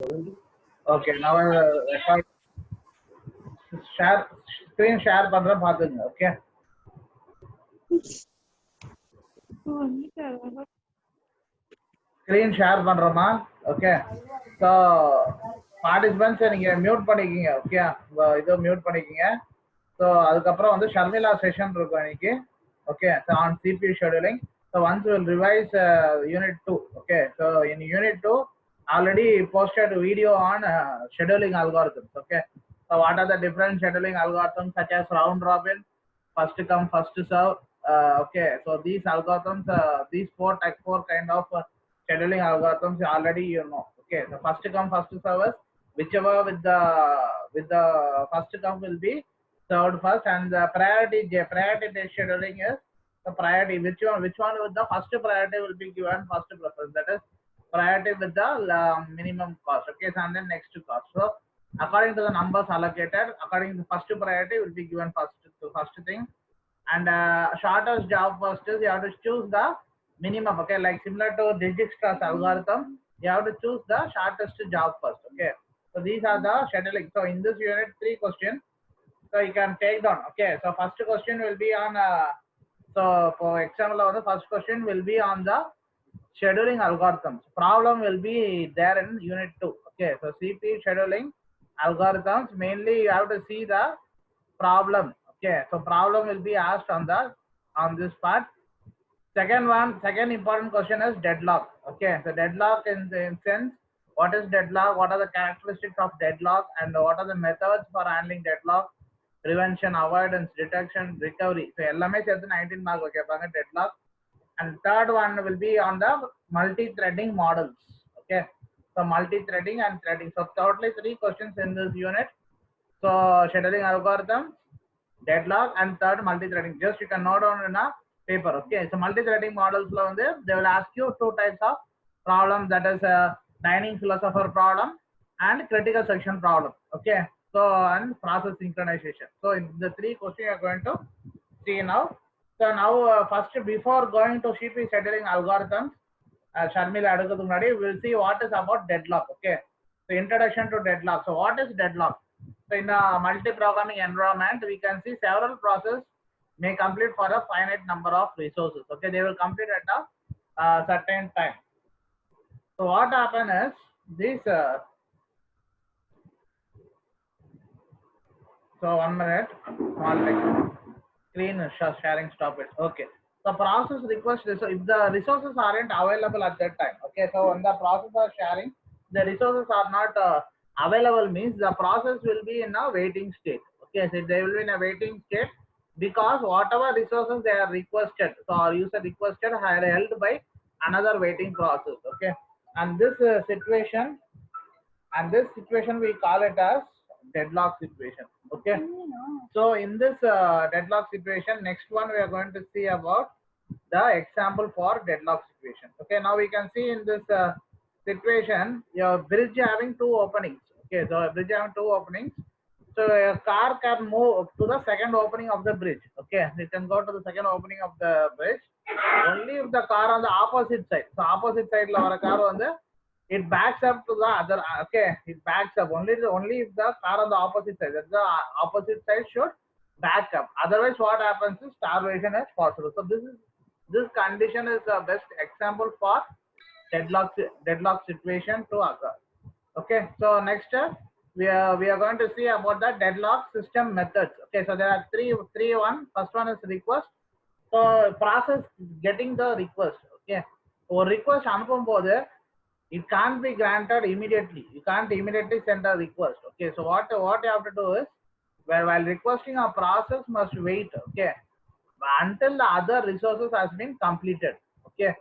Okay, now record share screen share பண்றேன் பாத்துங்க. Okay. Screen share பண்றோமா? Okay. So participants நீங்க மியூட் பண்ணிக்கீங்க. Okay. இதோ மியூட் பண்ணிக்கீங்க. So அதுக்கப்புறம் வந்து ஷர்மிளா செஷன் இருக்கும் இன்னைக்கு. Okay. So on CPU scheduling. So once we'll revise unit 2. Okay. So in unit 2 already posted a video on scheduling algorithms. Okay. So what are the different scheduling algorithms such as round robin, first come first serve? Okay. So these algorithms, these four kind of scheduling algorithms already you know. Okay. The first come first serve is whichever with the first come will be served first, and the priority based scheduling is the priority which one with the first priority will be given first preference, that is priority with the minimum cost. Okay, so and then next cost. So according to the numbers allocated, according to first priority will be given first thing, and shortest job first is you have to choose the minimum. Okay, like similar to Dijkstra's algorithm, you have to choose the shortest job first. Okay, so these are the scheduling. So in this unit 3 question, so you can take down. Okay, so first question will be on so for example the first question will be on the scheduling algorithms. Problem will be there in unit 2. Okay, so CPU scheduling algorithms, mainly you have to see the problem. Okay, so problem will be asked on this part. Second important question is deadlock. Okay, so deadlock in the sense, what is deadlock, what are the characteristics of deadlock, and what are the methods for handling deadlock, prevention, avoidance, detection, recovery. So எல்லாமே சேர்த்து 19 mark கேட்பாங்க deadlock. And third one will be on the multi-threading models. Okay, so multi-threading and threading. So totally 3 questions in this unit. So scheduling algorithm, deadlock, and third multi-threading. Just you can note down in a paper. Okay, so multi-threading models they will ask you 2 types of problems, that is dining philosopher problem and critical section problem. Okay, so and process synchronization. So in the 3 questions you are going to see now. So now first, before going to CPU scheduling algorithms, Sharmila adukadhu munadi we'll see what is about deadlock. Okay, so introduction to deadlock. So what is deadlock? So in a multi-programming environment, we can see several processes may complete for a finite number of resources. Okay, they will complete at a certain time. So what happens is this. So 1 minute, small like screen sharing, stop it. Okay. The process request, so if the resources aren't available at that time. Okay, so when the process are sharing, the resources are not available, means the process will be in a waiting state. Okay, so they will be in a waiting state because whatever resources they are requested, so our user requested, are held by another waiting process. Okay, and this situation we call it as deadlock situation. Okay, so in this deadlock situation, next one we are going to see about the example for deadlock situation. Okay, now we can see in this situation, your bridge having 2 openings. Okay, so a bridge having 2 openings, so a car can move to the second opening of the bridge. Okay, it can go to the second opening of the bridge only if the car on the opposite side. So opposite side la vara car vandu it backs up to the other. Okay, it backs up only if the car on the opposite side, that the opposite side should back up. Otherwise what happens is starvation is possible. So this condition is the best example for deadlock situation to occur. Okay, so next we are going to see about the deadlock system methods. Okay, so there are three one. First one is request. So process getting the request. Okay, or request anupum போது it can't be granted immediately. You can't immediately send a request. Okay, so what you have to do is, while requesting, a process must wait. Okay, until the other resources has been completed. Okay,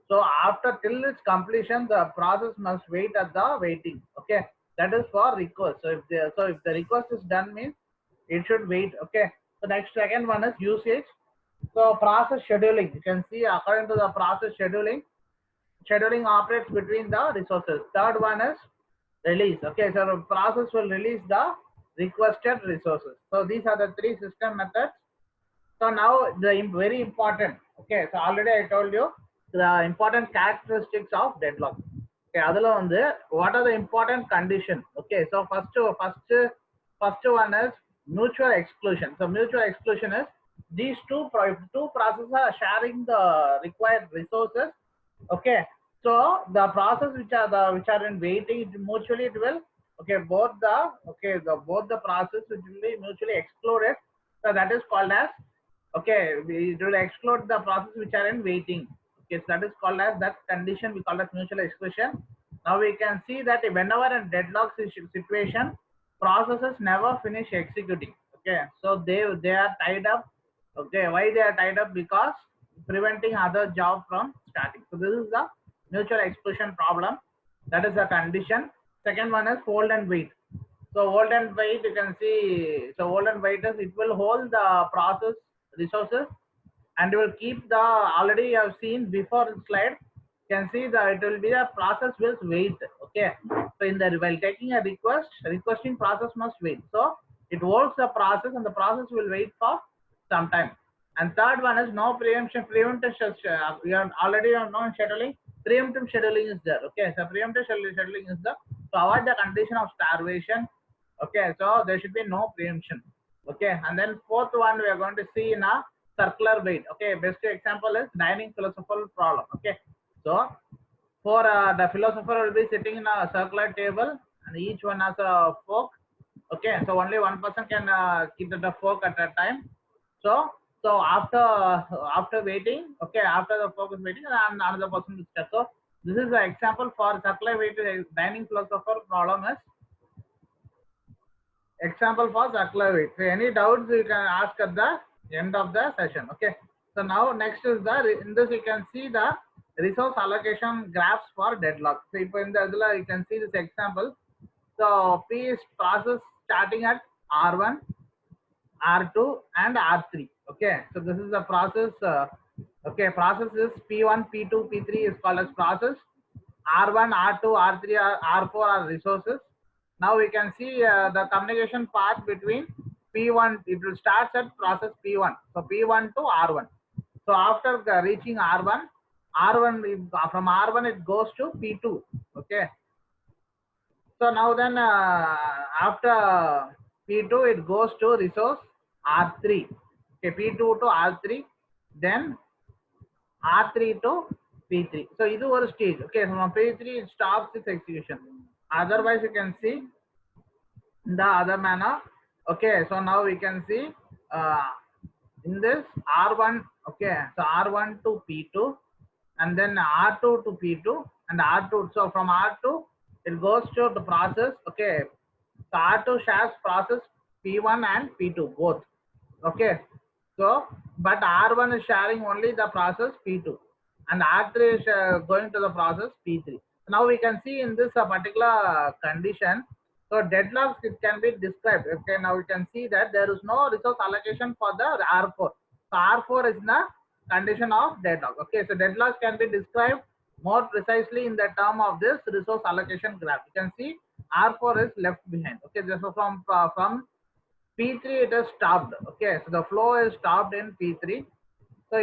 so after till its completion, the process must wait at the waiting. Okay, that is for request. So if the request is done, means it should wait. Okay, so next second one is usage. So process scheduling, you can see according to the process scheduling operates between the resources. Third one is release. Okay, so the process will release the requested resources. So these are the 3 system methods. So now the very important. Okay, so already I told you the important characteristics of deadlock. Okay, adula vandu what are the important condition? Okay, so first one is mutual exclusion. So mutual exclusion is these two processes are sharing the required resources. Okay, so the process which are in waiting, mutually it will, okay, both the process which will be mutually excluded. So that is called as, okay, it will exclude the process which are in waiting. Okay, so that is called as, that condition we call as mutual exclusion. Now we can see that whenever a deadlock situation, processes never finish executing. Okay, so they are tied up. Okay, why they are tied up? Because preventing other job from starting. So this is the mutual exclusion problem. That is the condition. Second one is hold and wait. So hold and wait, you can see. So hold and wait is, it will hold the process resources, and you will keep the, already you have seen before the slide. You can see that it will be a process will wait. Okay, so in the, while taking a requesting process must wait. So it holds the process, and the process will wait for some time. And third one is no preemptive we are already on non scheduling. Preemptive scheduling is there. Okay, so preemptive scheduling is the, to avoid the condition of starvation. Okay, so there should be no preemption. Okay, and then fourth one we are going to see in a circular wait. Okay, best example is dining philosophical problem. Okay, so for the philosopher will be sitting in a circular table, and each one has a fork. Okay, so only one person can keep the fork at a time. So after waiting, okay, after the fork is waiting, and another person will start. So this is the example for circular wait dining philosopher problem is example for circular wait. So any doubts you can ask at the end of the session. Okay, so now next is the, in this you can see the resource allocation graphs for deadlock. So if in the you can see this example. So P is process starting at R1, R2 and R3. Okay, so this is the process. Okay, process is P1, P2, P3 is called as process. R1, R2, R3, R4 are resources. Now we can see the communication path between P1. It will start at process P1. So P1 to R1. So after reaching R1, from R1 it goes to P2. Okay. So now then after P2 it goes to resource R3. Okay, P2 to R3, then R3 to P3. So this is stage. Okay, from P3 it stops its execution. Otherwise you can see in the other manner. Okay, so now we can see in this R1. Okay, so R1 to P2, and then R2 to P2, and R2. So from R2 it goes to the process. Okay, so R2 shares process P1 and P2 both. Okay, so but R1 is sharing only the process P2, and R3 is going to the process P3. Now we can see in this particular condition, so deadlocks, it can be described. Okay, now we can see that there is no resource allocation for the R4. So R4 is the condition of deadlock. Okay, so deadlocks can be described more precisely in the term of this resource allocation graph. You can see R4 is left behind. Okay, so from P3 it is stopped. Okay, so the flow is stopped in P3. So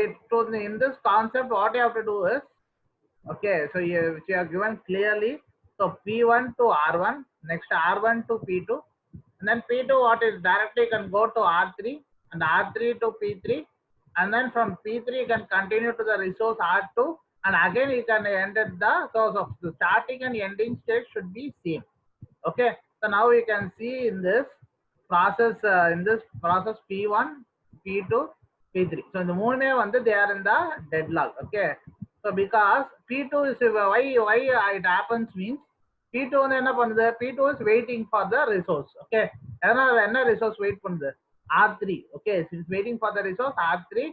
in this concept, what you have to do is, okay, so you are given clearly. So P1 to R1, next R1 to P2, and then P2 what is directly can go to R3, and R3 to P3, and then from P3 you can continue to the resource R2, and again you can enter the, so the starting and ending state should be same. Okay, so now we can see in this process P1, P2, P3. So in the moon they are in the deadlock. Okay, so because P2 is why it happens means P2 P2 is waiting for the resource. Okay, என்ன resource wait பண்ணுது R3. Okay, so it's waiting for the resource R3,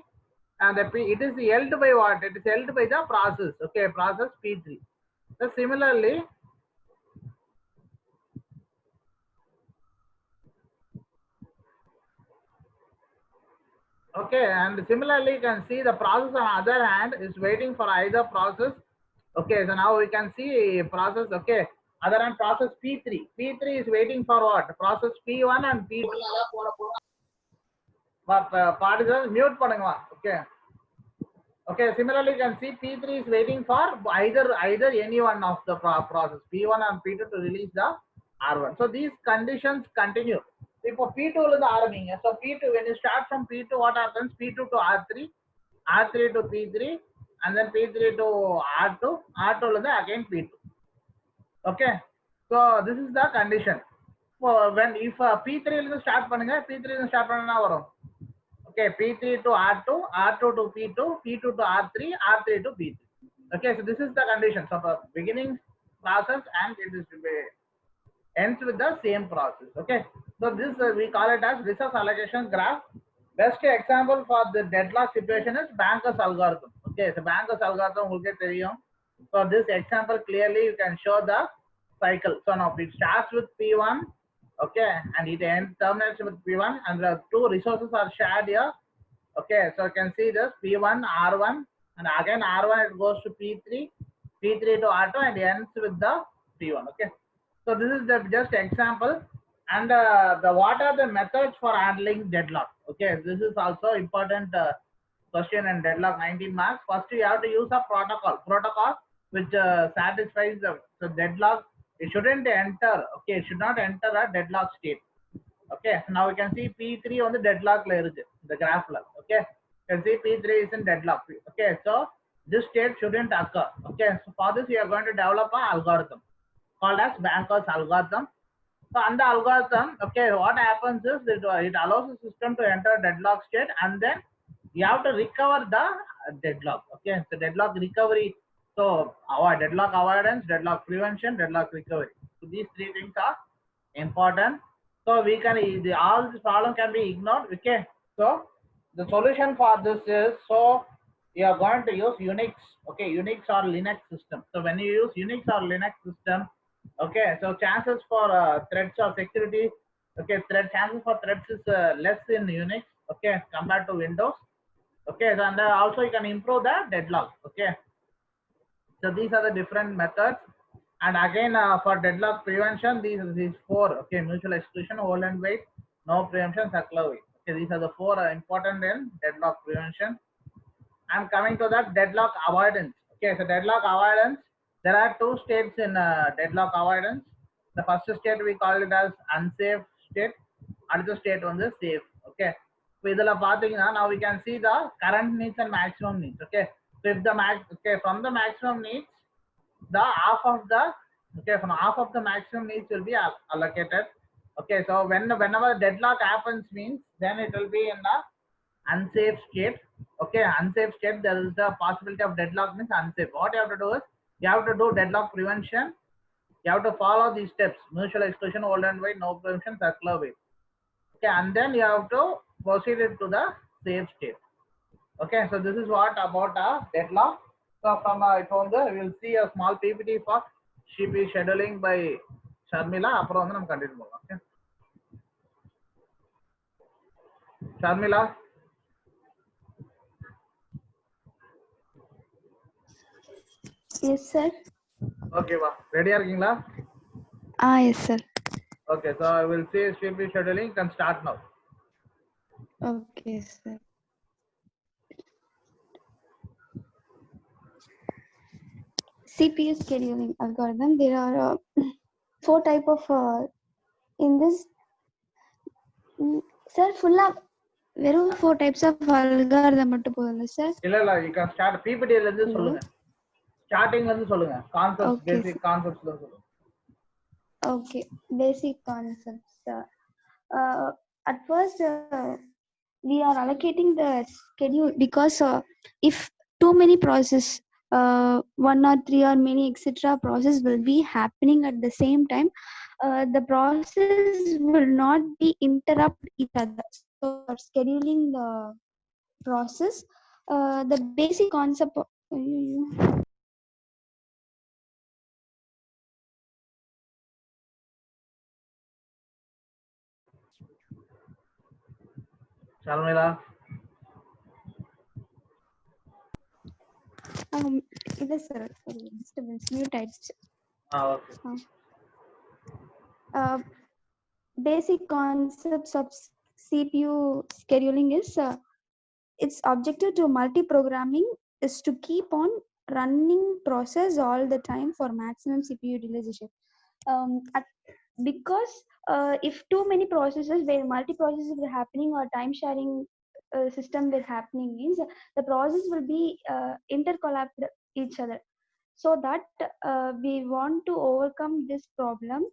and it is held by what? It is held by the process. Okay, process P3. So similarly, okay, and similarly you can see the process on other hand is waiting for either process. Okay, so now we can see process. Okay, other hand process P3. P3 is waiting for what? Process P1 and P2. But participants mute பண்ணுங்க. Okay. Okay, similarly, you can see P3 is waiting for either any one of the process P1 and P2 to release the R1. So these conditions continue. If P2 is the so P2, when you start from P2, what happens? P2 to R3, R3 to P3, and then P3 to R2, R2 is again P2. Okay, so this is the condition. So when if P3 is start பண்ணுங்க, P3 is start பண்ணா வரும். Okay, P3 to R2, R2 to P2, P2 to R3, R3 to P3. Okay, so this is the condition. So the beginning process and it is ends with the same process. Okay, so this we call it as resource allocation graph. Best example for the deadlock situation is Banker's algorithm. Okay, so Banker's algorithm உங்களுக்கு தெரியும். So this example clearly you can show the cycle. So now it starts with P1, okay, and it ends terminates with P1, and the two resources are shared here. Okay, so you can see this P1 R1, and again R1 it goes to P3, P3 to R2, and ends with the P1. Okay, so this is the just example, and the what are the methods for handling deadlock? Okay, this is also important question in deadlock 19 marks. First you have to use a protocol which satisfies the deadlock. It shouldn't enter, okay, it should not enter a deadlock state. Okay, so now we can see P3 on the deadlock layer, the graph level. Okay, you can see P3 is in deadlock. Okay, so this state shouldn't occur. Okay, so for this we are going to develop an algorithm called as Banker's algorithm. So on the algorithm, okay, what happens is it allows the system to enter deadlock state, and then you have to recover the deadlock. Okay, so deadlock recovery. So our deadlock avoidance, deadlock prevention, deadlock recovery. So these three things are important. So we can all this problem can be ignored. Okay, so the solution for this is, so you are going to use Unix. Okay, Unix or Linux system. So when you use Unix or Linux system, okay, so chances for threats or security, okay, chances for threats is less in Unix, okay, compared to Windows. Okay, and also you can improve the deadlock. Okay, so these are the different methods. And again, for deadlock prevention, these four. Okay, mutual exclusion, hold and wait, no preemption, circular wait. Okay, these are the four important in deadlock prevention. I'm coming to that deadlock avoidance. Okay, so deadlock avoidance, there are two states in deadlock avoidance. The first state we call it as unsafe state. Another state on the safe. Okay, so now we can see the current needs and maximum needs. Okay, so if the from the maximum needs, the half of the, okay, from half of the maximum needs will be allocated. Okay, so whenever deadlock happens means then it will be in the unsafe state. Okay, unsafe state, there is the possibility of deadlock means unsafe. What you have to do is you have to do deadlock prevention. You have to follow these steps: mutual exclusion, hold and wait, no preemption, circular wait. Okay, and then you have to proceed it to the safe state. Okay, so this is what about deadlock. So from from there we will see a small PPT for CPU scheduling by Sharmila. அப்புறம் வந்து நம்ம continue பண்ணலாம். Okay, Sharmila. Yes, sir. Okay, வா ரெடியா இருக்கீங்களா? Yes, sir. Okay, so I will see CPU scheduling. Can start now. Okay, sir. CPU scheduling algorithm. There are 4 type of in this. Sir, full of வெறும் 4 types of algorithm மட்டும் போதும்ல sir? இல்ல you can start PPT ல இருந்து சொல்லுங்க. ஸ்டார்டிங்ல இருந்து சொல்லுங்க. கான்செப்ட்ஸ், பேசிக் கான்செப்ட்ஸ்ல சொல்லுங்க. Okay, basic concepts. At first, we are allocating the schedule because if too many process, 1 or 3 or many etc. process will be happening at the same time, the process will not be interrupt each other. So scheduling the process, the basic concept. Sharmila. Yes, sir. Disturbance, new types. Okay. Basic concepts of CPU scheduling is its objective to multi-programming is to keep on running process all the time for maximum CPU utilization. Because if too many processes where multi-processes were happening or time sharing system were happening means the process will be intercollapsed each other. So that we want to overcome this problem,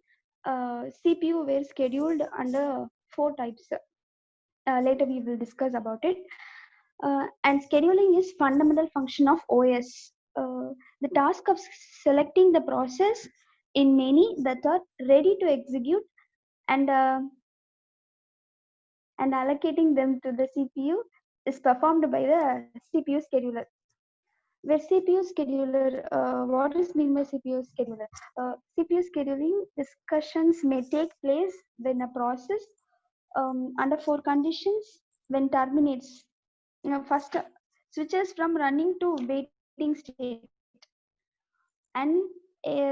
CPU were scheduled under 4 types. Later we will discuss about it. And scheduling is fundamental function of OS. The task of selecting the process in many that are ready to execute and allocating them to the CPU is performed by the CPU scheduler. Where CPU scheduler, what is mean by CPU scheduler? CPU scheduling discussions may take place when a process under 4 conditions when terminates. First, switches from running to waiting state, and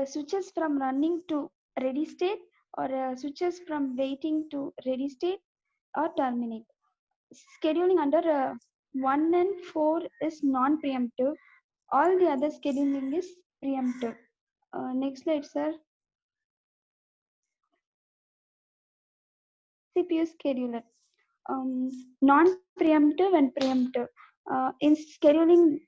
switches from running to ready state, or switches from waiting to ready state or terminate. Scheduling under 1 and 4 is non-preemptive. All the other scheduling is preemptive. Next slide, sir. CPU scheduler. Non-preemptive and preemptive. In scheduling,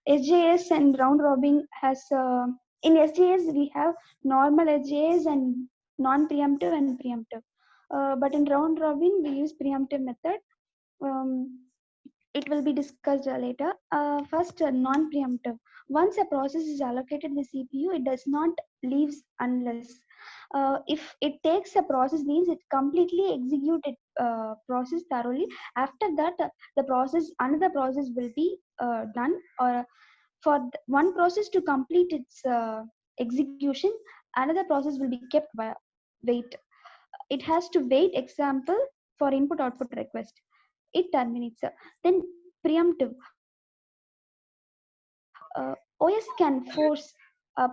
SJS and round robin has in SJS we have normal SJS and non-preemptive and preemptive. But in round robin we use preemptive method. It will be discussed later. First, non-preemptive. Once a process is allocated the CPU, it does not leave unless. If it takes a process means it completely executed process thoroughly. After that, another process will be done. Or for one process to complete its execution, another process will be kept by wait. It has to wait. Example for input output request. It terminates. Then preemptive. OS can force a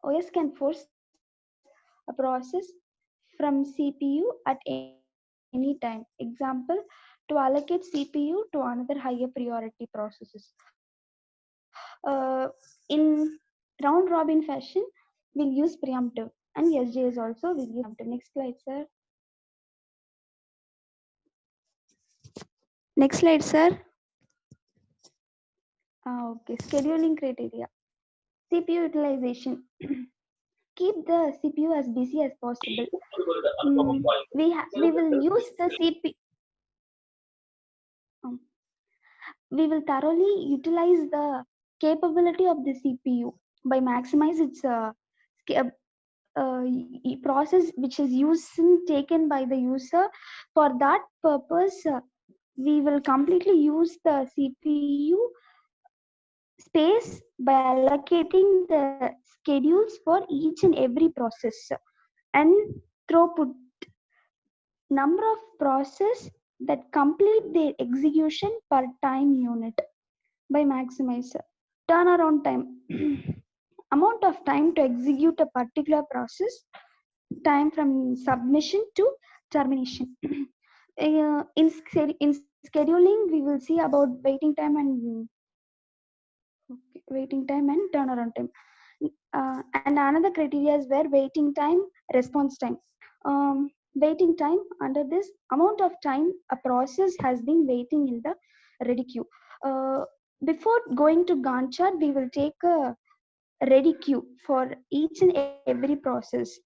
OS can force a process from CPU at any time. Example, to allocate CPU to another higher priority processes. In round robin fashion, we'll use preemptive, and SJS also will use preemptive. Next slide, sir. Next slide, sir. Okay, scheduling criteria. CPU utilization. Keep the CPU as busy as possible. We will use the CPU. We will thoroughly utilize the capability of the CPU by maximize its process which is taken by the user. For that purpose, we will completely use the CPU space by allocating the schedules for each and every process. And throughput, number of process that complete their execution per time unit by maximize. Turnaround time, amount of time to execute a particular process, time from submission to termination. In scheduling, we will see about waiting time and turnaround time. And another criteria is where waiting time, response time. Waiting time, under this, amount of time a process has been waiting in the ready queue. Before going to Gantt chart, we will take a ready queue for each and every process.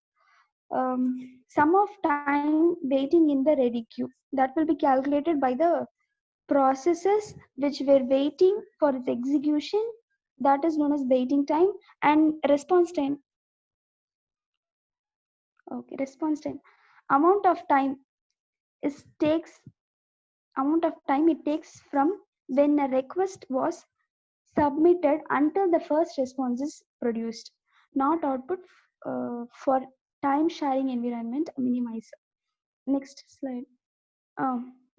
Sum of time waiting in the ready queue, that will be calculated by the processes which were waiting for its execution, that is known as waiting time. And response time. Okay, response time, amount of time it takes from when a request was submitted until the first response is produced, not output. For time sharing environment minimize. Next slide.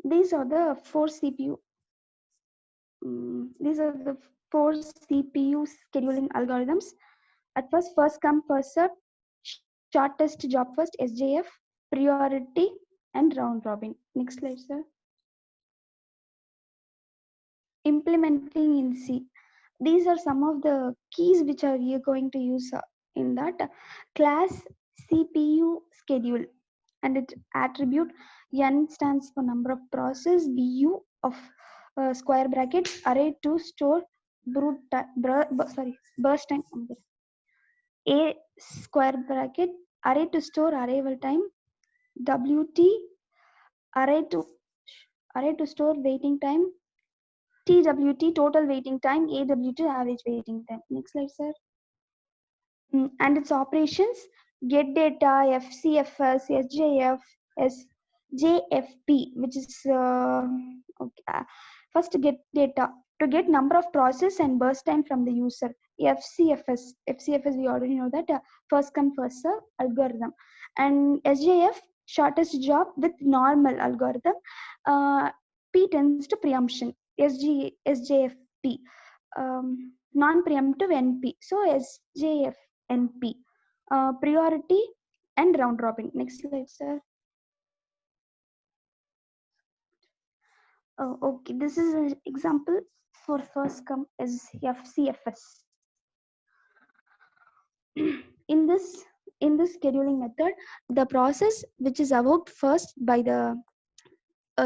These are the four CPU. These are the four CPU scheduling algorithms. At first come first serve, shortest job first, SJF, priority, and round robin. Next slide, sir. implementing in C. These are some of the keys which are you going to use in that class CPU schedule, and its attribute n stands for number of process, bu of square bracket array to store burst time, a square bracket array to store arrival time, wt array to store waiting time, twt total waiting time, awt average waiting time. Next slide, sir. And its operations: get data, fcfs, sjf, sjfp, which is okay. First, get data to get number of process and burst time from the user. fcfs we already know that, first come first serve algorithm. And sjf, shortest job with normal algorithm. P tends to preemption. Sjfp, non-preemptive NP. So SJFNP, priority and round robin. Next slide, sir. Okay, this is an example for first come as FCFS. in this scheduling method, the process which is evoked first by the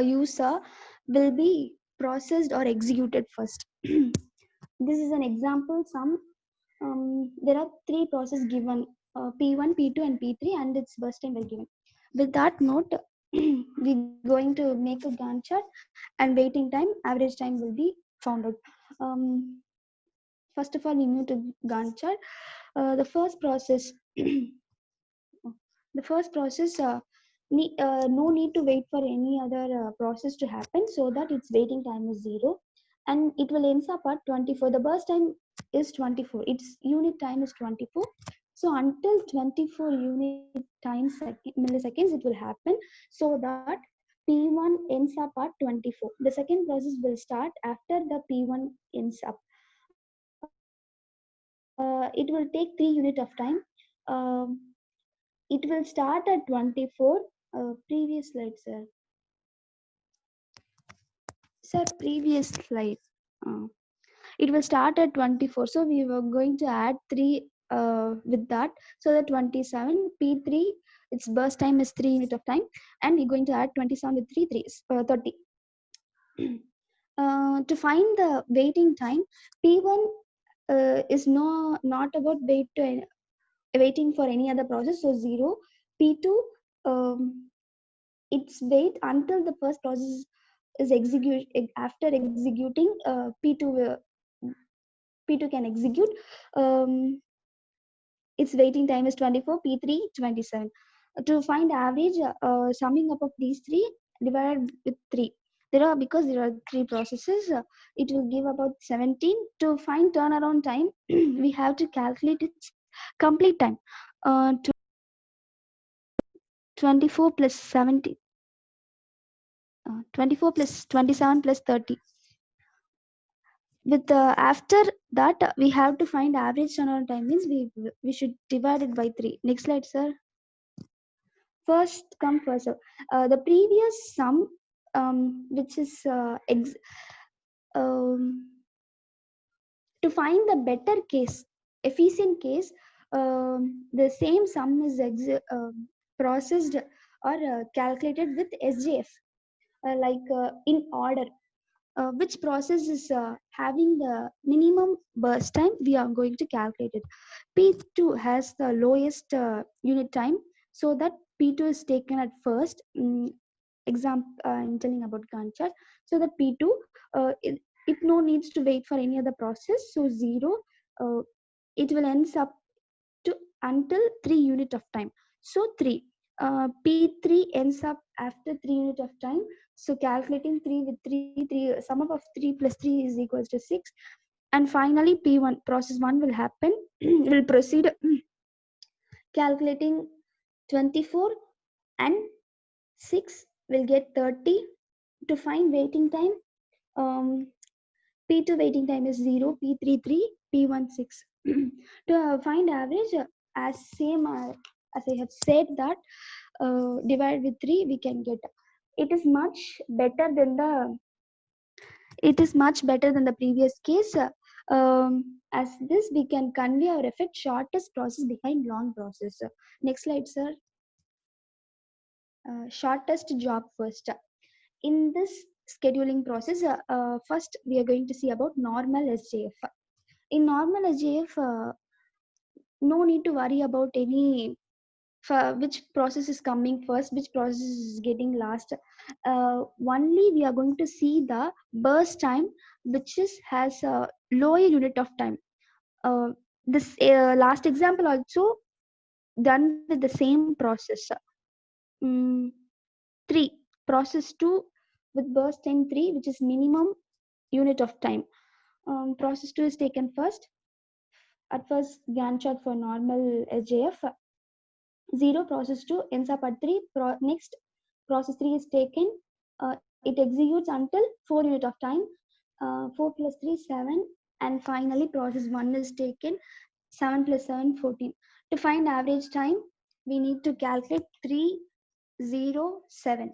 user will be processed or executed first. This is an example. There are three processes given, P1, P2, and P3, and its burst time will given. With that note, we're going to make a Gantt chart, and waiting time, average time will be found out. First of all, we move to Gantt chart. The first process, no need to wait for any other process to happen, so that its waiting time is 0, and it will ends up at 24. The burst time is 24. Its unit time is 24. So until 24 unit time milliseconds, it will happen, so that P1 ends up at 24. The second process will start after the P1 ends up. It will take 3 unit of time. It will start at 24. Previous slide, sir. Sir, previous slide. It will start at 24. So we were going to add 3 with that. So that 27, P3, its burst time is 3 unit of time. And we're going to add 27 with 3, 30. To find the waiting time, P1 is not about waiting for any other process. So 0. P2, its wait until the first process is execute. After executing, P2 can execute. Its waiting time is 24. P3 27. To find average, summing up of these three divided with 3. Because there are 3 processes, it will give about 17. To find turnaround time, we have to calculate its complete time. 24 plus 70. 24 plus 27 plus 30. With after that, we have to find average turnaround time, means we should divide it by 3. Next slide, sir. First come first serve. The previous sum, which is to find the better case, efficient case, the same sum is processed or calculated with SJF, in order. Which process is having the minimum burst time, we are going to calculate it. P2 has the lowest unit time, so that P2 is taken at first. Example, I'm telling about Gantt chart. So that P2, it no needs to wait for any other process. So 0, it will ends up to until 3 unit of time. So 3. P3 ends up after 3 unit of time. So calculating 3 with 3, sum up of 3 plus 3 is equals to 6. And finally, P1, process 1 will happen, will proceed calculating 24 and 6 will get 30. To find waiting time, P2 waiting time is 0, P3 3, P1 6. To find average, as I have said that, divide with 3, we can get. It is much better than the it is much better than the previous case. As this, we can convey our effect shortest process behind long process. Next slide, sir. Shortest job first. In this scheduling process, first we are going to see about normal SJF. In normal SJF, no need to worry about any which process is coming first, which process is getting last. Only we are going to see the burst time, which has a lower unit of time. This last example also done with the same process. 3 process 2 with burst time 3, which is minimum unit of time. Process 2 is taken first. At first, Gantt chart for normal SJF. 0 process 2 ends up at 3. Next, process 3 is taken. It executes until 4 unit of time. 4 plus 3, 7. And finally, process 1 is taken. 7 plus 7, 14. To find average time, we need to calculate 307.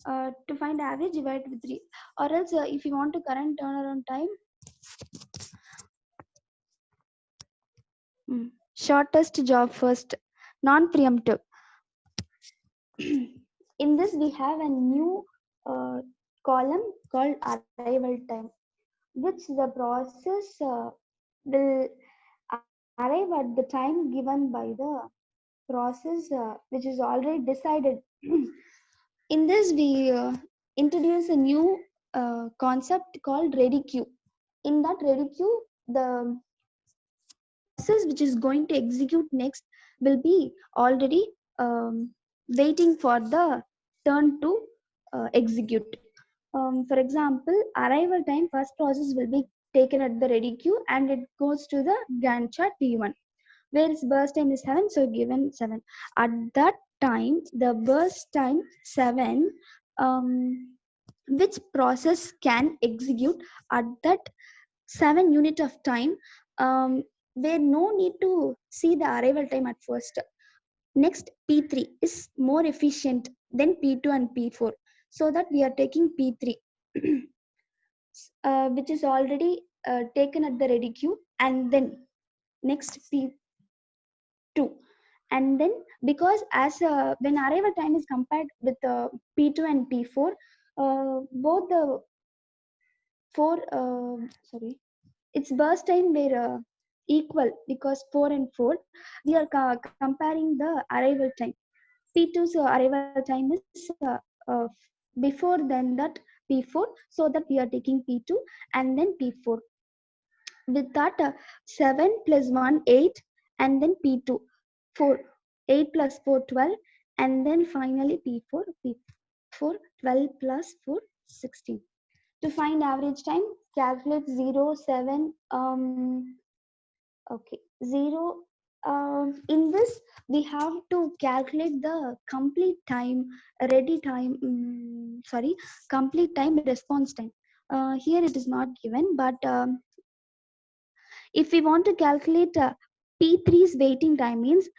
To find average, divide with 3. Or else, if you want to current turnaround time, shortest job first, non-preemptive. In this, we have a new column called arrival time, which the process will arrive at the time given by the process which is already decided. In this, we introduce a new concept called ready queue. In that ready queue, the process which is going to execute next will be already waiting for the turn to execute. For example, arrival time, first process will be taken at the ready queue and it goes to the Gantt chart T1, where its burst time is 7, so given 7. At that time, the burst time 7, which process can execute at that 7 unit of time, where no need to see the arrival time at first. Next, P3 is more efficient than P2 and P4, so that we are taking P3, which is already taken at the ready queue, and then next P2. And then, because as when arrival time is compared with P2 and P4, both the its burst time were equal, because 4 and 4, we are comparing the arrival time. P2's arrival time is before than that P4, so that we are taking P2 and then P4. With that, 7 plus 1, 8, and then P2, 4. 8 plus 4, 12, and then finally P4, 12 plus 4, 16. To find average time, calculate 0, 7, okay, 0. In this, we have to calculate the complete time, ready time, complete time, response time. Here it is not given, but if we want to calculate P3's waiting time, means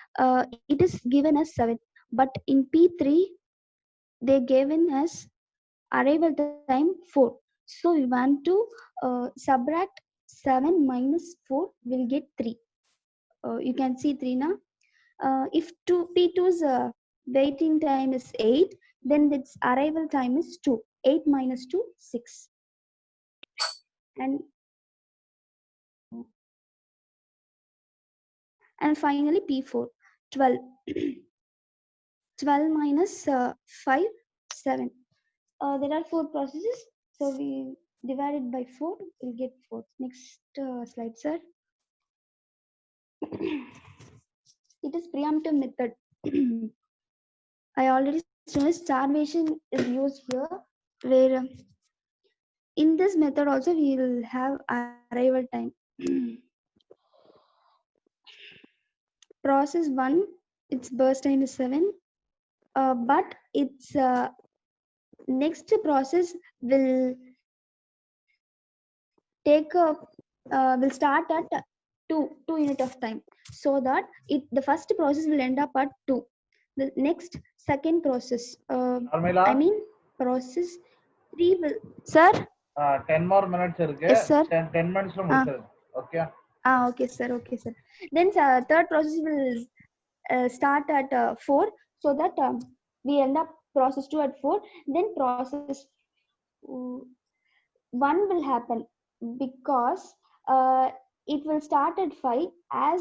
it is given as 7, but in P3 they given as arrival time 4. So we want to subtract 7 minus 4, will get 3. You can see 3 now. If P2's waiting time is 8, then its arrival time is 2. 8 minus 2, 6. And finally P4, 12. 12 minus 5, 7. There are 4 processes, so we divide it by 4, we'll get 4. Next slide, sir. It is preemptive method. I already said starvation is used here, where in this method also we will have arrival time. Process 1, its burst time is 7, but its next process will take a will start at 2 unit of time, so that the first process will end up at 2. The next second process, I mean process 3 will, sir. 10 more minutes இருக்கு. Yes, sir. 10 minutes முடிச்சிருங்க. Okay. Okay, sir. Okay, sir. Then third process will start at 4, so that we end up process 2 at 4. Then process 1 will happen because it will start at 5 as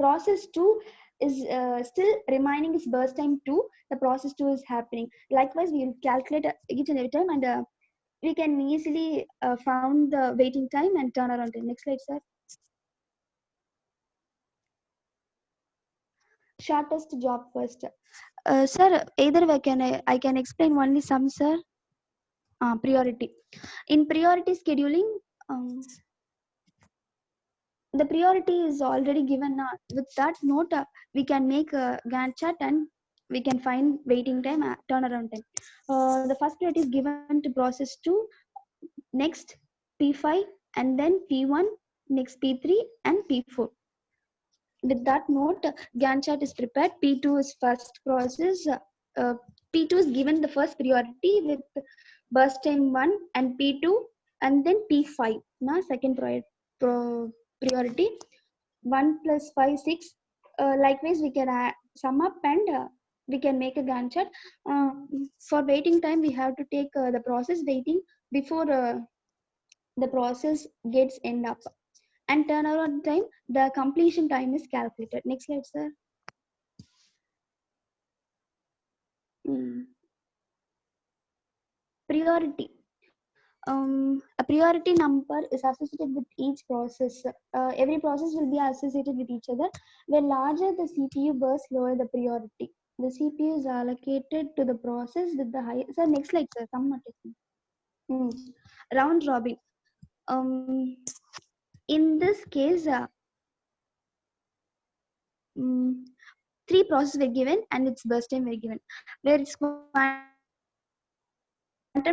process 2 is still remaining is burst time 2. The process 2 is happening. Likewise, we will calculate each and every time, and we can easily found the waiting time and turn around time. Next slide, sir. Shortest job first. Sir, either way I can explain only some, sir. Priority. In priority scheduling, the priority is already given. With that note, we can make a Gantt chart and we can find waiting time, turnaround time. The first priority is given to process 2, next P5, and then P1, next P3 and P4. With that note, Gantt chart is prepared. P2 is first process. P2 is given the first priority with burst time 1 and P2, and then P5. Now second priority. 1 plus 5, 6. Likewise, we can sum up and we can make a Gantt chart. For waiting time, we have to take the process waiting before the process gets end up. And turnaround time, the completion time is calculated. Next slide, sir. Priority. A priority number is associated with each process. Every process will be associated with each other. The larger the CPU burst, lower the priority. The CPU is allocated to the process with the highest. So next slide, sir. Round robin. In this case, 3 processes were given and its burst time were given, where its quantum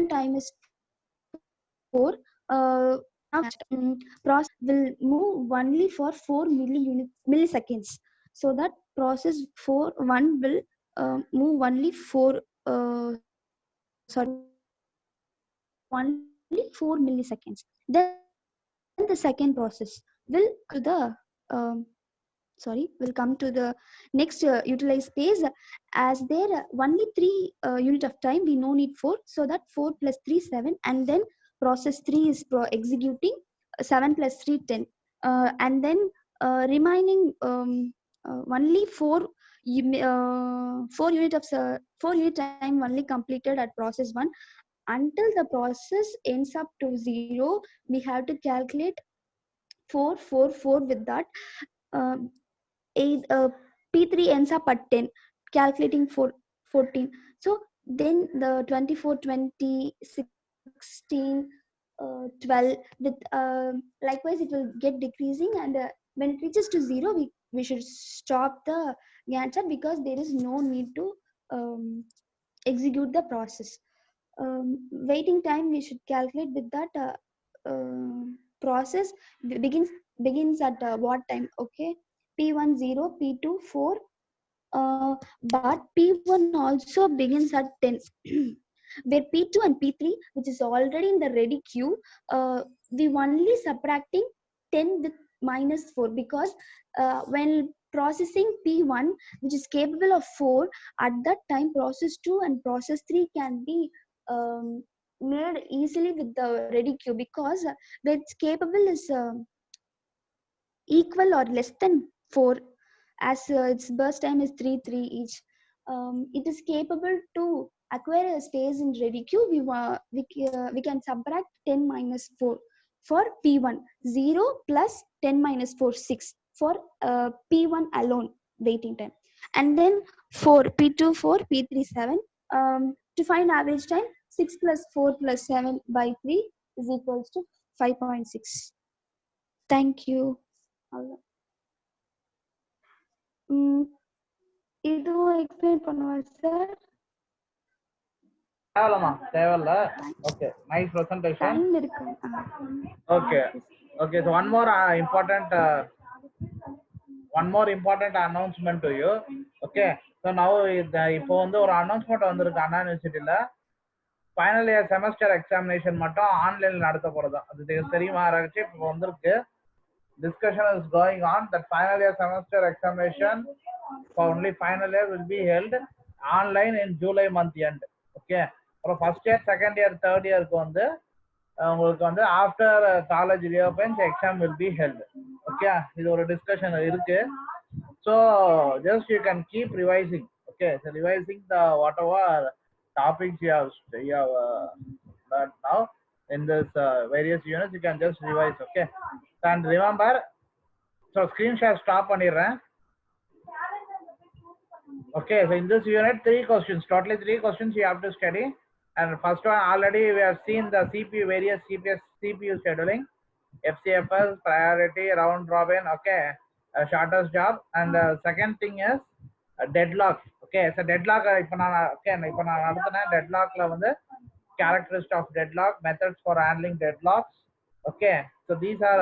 time is 4. Process will move only for 4 milliseconds, so that process 1 will move only 4 milliseconds. Then the second process will come to the next utilized space, as there only 3 unit of time, we no need 4, so that 4 plus 3 7, and then process 3 is executing. 7 plus 3 10, and then remaining only 4 unit time only completed at process 1. Until the process ends up to 0, we have to calculate 4 4 4. With that, P3 ends up at 10, calculating 14. So then the 24 20 16 12 with likewise it will get decreasing, and when it reaches to 0, we should stop the Gantt chart, because there is no need to execute the process. Waiting time we should calculate with that process begins at what time. Okay, P1 0, P2 4, but P1 also begins at 10. Where P2 and P3, which is already in the ready queue, we only subtracting 10 with -4, because when processing P1, which is capable of 4, at that time process 2 and process 3 can be made easily with the ready queue, because its capable is equal or less than 4, as its burst time is 3 3 each. It is capable to acquire a space in ready queue. We can subtract 10 minus 4 for P1. 0 plus 10 minus 4 6 for P1 alone waiting time, and then for P2 4, P3 7. To find average time, 6 plus 4 plus 7 by 3 is equals to 5.6. Thank you. இதுவும் explain பண்ணுவா sir? தேவையில்ல. Okay, nice presentation. Time இருக்கு. Okay okay. So one more important announcement to you. Okay, so now இப்போ வந்து ஒரு announcement வந்திருக்கு அண்ணா யூனிவர்சிட்டில. Final year semester examination மட்டும் ஆன்லைன்ல நடத்த போறதா அது தெரியுமா யாராச்சும் இப்போ வந்திருக்கு discussion is going on that final year semester examination for only final year will be held online in July month end okay அப்புறம் first year second year third year க்கு வந்து உங்களுக்கு வந்து after college reopens exam will be held okay இது ஒரு discussion இருக்கு so just you can keep revising okay so revising the whatever topics you have learned now in this various units you can just revise okay and remember so screen share stop பண்ணிடுறேன் okay so in this unit 3 questions totally 3 questions you have to study and first one already we have seen the CPU various CPU scheduling FCFS priority round robin okay shortest job and second thing is deadlock okay so deadlock இப்போ நான் நடத்தின deadlockல வந்து characteristics of deadlock methods for handling deadlocks okay so these are